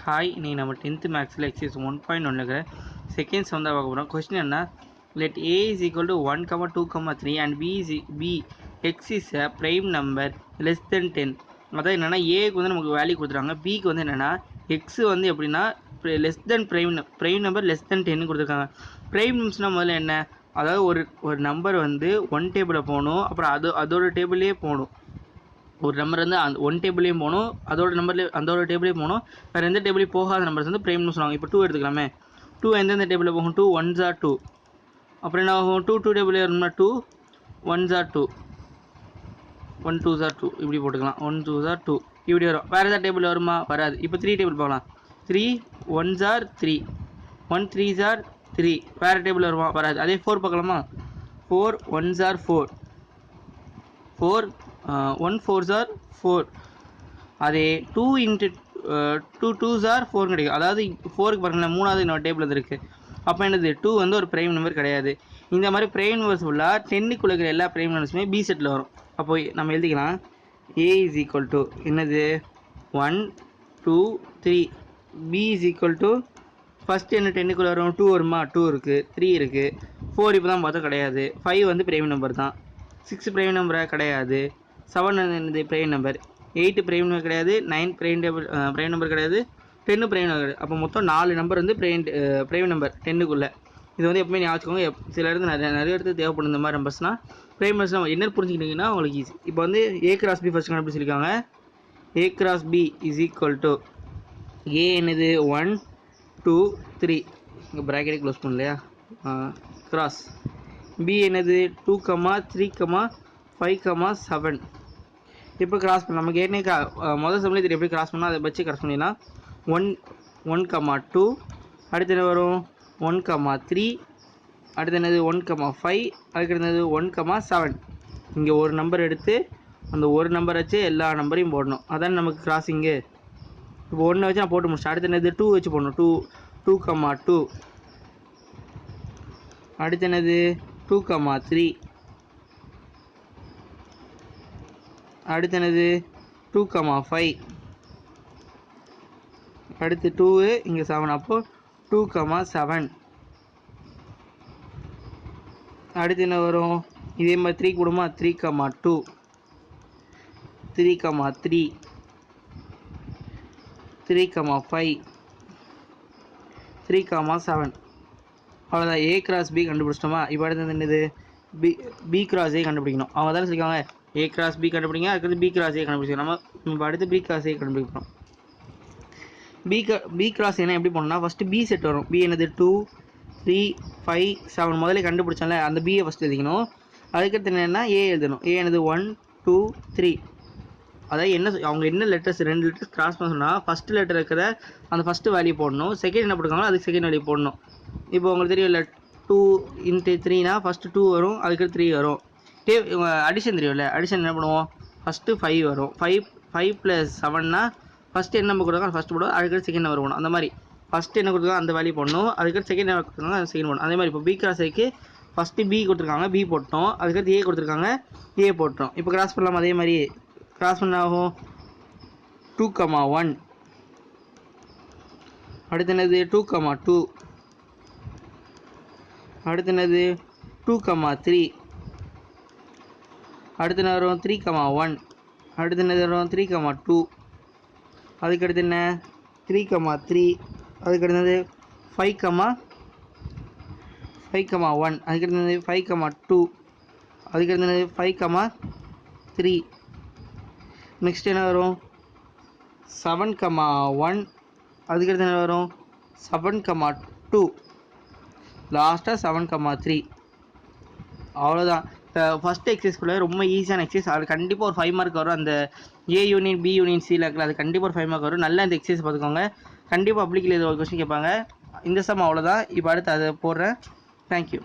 Hi, நீ நம்ம 10th மேக்ஸில் எக்ஸைஸ் 1.1 இருக்கிற செகண்ட்ஸ் வந்து பார்க்க போகிறோம். கொஸ்டின் என்ன, let a is equal to 1, 2, 3 and b x is a prime number less than 10. அதாவது என்னென்னா ஏக்கு வந்து நமக்கு வேல்யூ கொடுத்துருக்காங்க, பிக்கு வந்து என்னென்னா எக்ஸு வந்து எப்படின்னா less than prime number less than 10 கொடுத்துருக்காங்க. ப்ரைம் நம்பர்ஸ்னால் முதல்ல என்ன, அதாவது ஒரு நம்பர் வந்து ஒன் டேபிளில் போகணும், அப்புறம் அதோட டேபிள்லேயே போகணும். ஒரு நம்பர் வந்து அந்த ஒன் டேபிளையும் போகணும், அதோட டேபிளையும் போகணும், வேறு எந்த டேபிளையும் போகாத நம்பர்ஸ் வந்து ப்ரைம்னு சொல்லுவாங்க. இப்போ 2 எடுத்துக்கலாமே, 2 எந்தெந்த டேபிளில் போகும், 2 1s are 2, அப்புறம் என்ன ஆகும், 2 டேபிள் வரும்னா 2 1s are 2, 1 2s are 2 இப்படி போட்டுக்கலாம், 1 2s are 2 இப்படி வரும். வேறு எதாவது டேபிள் வருமா, வராது. இப்போ 3 டேபிள் போகலாம், 3 1s are 3, 1 3s are 3, வேறு டேபிள் வருமா, வராது. அதே 4 பார்க்கலாமா, 4 1s are 4, 1 4s are 4. அதே 2 into 2 2s are 4 கிடைக்கும். அதாவது 4க்கு பாருங்களேன், மூணாவது இன்னொரு டேபிள் வந்துருக்கு. அப்போ என்னது, 2 வந்து ஒரு ப்ரைம் நம்பர் கிடையாது. இந்த மாதிரி ப்ரைம் நம்பர்ஸ் ஃபுல்லாக 10க்குள்ள இருக்கிற எல்லா ப்ரைம் நம்பர்ஸுமே பி செட்டில் வரும். அப்போ நம்ம எழுதிக்கலாம், a is equal to என்னது 1 2 3, b is equal to first என்ன 10க்குள்ளே வரும், 2 வருமா, 2 இருக்குது, 3 இருக்குது, 4 இப்போ தான் பார்த்தா கிடையாது, 5 வந்து ப்ரைம் நம்பர் தான், 6 ப்ரைம் நம்பராக கிடையாது, 7 என்னது ப்ரைம் நம்பர், 8 ப்ரைம் நம்பர் கிடையாது, 9 ப்ரைம் நம்பர் கிடையாது, 10 ப்ரைம் நம்பர் கிடையாது. அப்போ மொத்தம் 4 நம்பர் வந்து ப்ரைம் நம்பர் 10க்குள்ளே. இது வந்து எப்பவுமே ஞாபகம், சில இடத்துல நிறைய இடத்துல தேவைப்படும் இந்த மாதிரி நம்பர்ஸ்னால். ப்ரைம் நம்பர்ஸ் நம்ம என்ன புரிஞ்சுக்கிட்டிங்கன்னா உங்களுக்கு ஈஸி. இப்போ வந்து a cross b ஃபஸ்ட் கண்டுபிடிச்சிருக்காங்க. a cross b is equal to a என்னது 1 2 3, இங்கே ப்ராக்கெட்டே க்ளோஸ் பண்ணலையா, கிராஸ் b என்னது 2 3 5 7. இப்போ கிராஸ் பண்ண நமக்கு ஏற்கனவே முதல் சம்லேயே தெரியும் எப்படி கிராஸ் பண்ணால், அதை வச்சு கிராஸ் பண்ணிடலாம். 1 2, அடுத்து என்ன வரும் 1 3, அடுத்து என்னது 1 5, அதுக்கு என்னது 1 7. இங்கே ஒரு நம்பர் எடுத்து அந்த ஒரு நம்பர் வச்சு எல்லா நம்பரையும் போடணும், அதான் நமக்கு கிராஸிங்கு. இப்போ 1 வச்சு நான் போட்டு முடிச்சேன். அடுத்து என்னது 2 வச்சு போடணும், 2 2, அடுத்து என்னது 2 3, அடுத்து என்னது 2 5, அடுத்து 2 இங்கே 7, அப்போது 2 7. அடுத்து என்ன வரும், இதே மாதிரி 3 கூடுமா, 3 2, 3 3, 3 5, 3 7. அவ்வளோதான், a cross b கண்டுபிடிச்சிட்டோமா. இப்போ அடுத்தது என்னது b cross a கண்டுபிடிக்கணும். அவங்க தானே சொல்லியிருக்காங்க a cross b கண்டுபிடிங்க, அதுக்கு b cross a கண்டுபிடிச்சிக்கணும். நம்ம அடுத்து b cross a கண்டுபிடிக்கிறோம். b cross a எப்படி பண்ணணும்னா, ஃபஸ்ட்டு b செட் வரும். b என்னது 2 3 5 7 முதல்ல கண்டுபிடிச்சோம்ல, அந்த b ஃபஸ்ட்டு எழுதிக்கணும். அதுக்கடுத்து என்னென்னா a எழுதணும். a என்னது 1 2 3. அதாவது என்ன அவங்க என்ன லெட்டர்ஸ் 2 லெட்டர்ஸ் கிராஸ் பண்ண சொன்னால், ஃபஸ்ட்டு லெட்டர் இருக்கிற அந்த ஃபஸ்ட்டு வேல்யூ போடணும், செகண்ட் என்ன போட்டுருக்காங்களோ அதுக்கு செகண்ட் வேல்யூ போடணும். இப்போ உங்களுக்கு தெரியும் இல்லை, 2 into 3னா ஃபஸ்ட்டு 2 வரும், அதுக்கு 3 வரும். அடிஷன் தெரியும்ல, அடிஷன் என்ன பண்ணுவோம், ஃபஸ்ட்டு 5 வரும், 5 + 7னா ஃபஸ்ட்டு என்ன நம்பர் கொடுத்தாங்க ஃபஸ்ட்டு போடுவோம், அதுக்கு செகண்ட் நம்பர் போடணும். அந்த மாதிரி ஃபஸ்ட்டு என்ன கொடுத்துருக்காங்க அந்த வேல்யூ போடணும், அதுக்கு செகண்ட் நம்பர் கொடுத்துருக்காங்க அந்த செகண்ட் போடணும். அதே மாதிரி இப்போ b cross a first b கொடுத்துருக்காங்க, b போட்டோம், அதுக்கடுத்து a கொடுத்துருக்காங்க, a போட்டோம். இப்போ கிராஸ் பண்ணலாம். அதே மாதிரி கிராஸ் பண்ண ஆகும் 2 1, அடுத்து என்னது 2 2, அடுத்து என்னது 2 3, அடுத்து என்ன வரும் 3 1, அடுத்து என்னது வரும் 3 2, அதுக்கடுத்து என்ன 3 3, அதுக்கடுத்து 5 1, அதுக்கடுத்து 5 2, அதுக்கடுத்து 5 3. நெக்ஸ்ட் என்ன வரும் 7 1, அதுக்கடுத்து என்ன வரும் 7 2, லாஸ்ட்டாக 7 3. அவ்வளோதான். ஃபஸ்ட் எக்ஸசைஸ்குள்ளே ரொம்ப ஈஸியான எக்ஸசைஸ். அது கண்டிப்பாக ஒரு 5 மார்க் வரும். அந்த A யூனியன் B யூனியன் Cயில் இருக்கல, அது கண்டிப்பாக ஒரு 5 மார்க் வரும். நல்லா இந்த எக்ஸசைஸ் பார்த்துக்கோங்க. கண்டிப்பாக பப்ளிக்கில் இது ஒரு கொஸ்டின் கேட்பாங்க. இந்த சம் அவ்வளோதான். இப்போ அடுத்து அதை போடுறேன். தேங்க்யூ.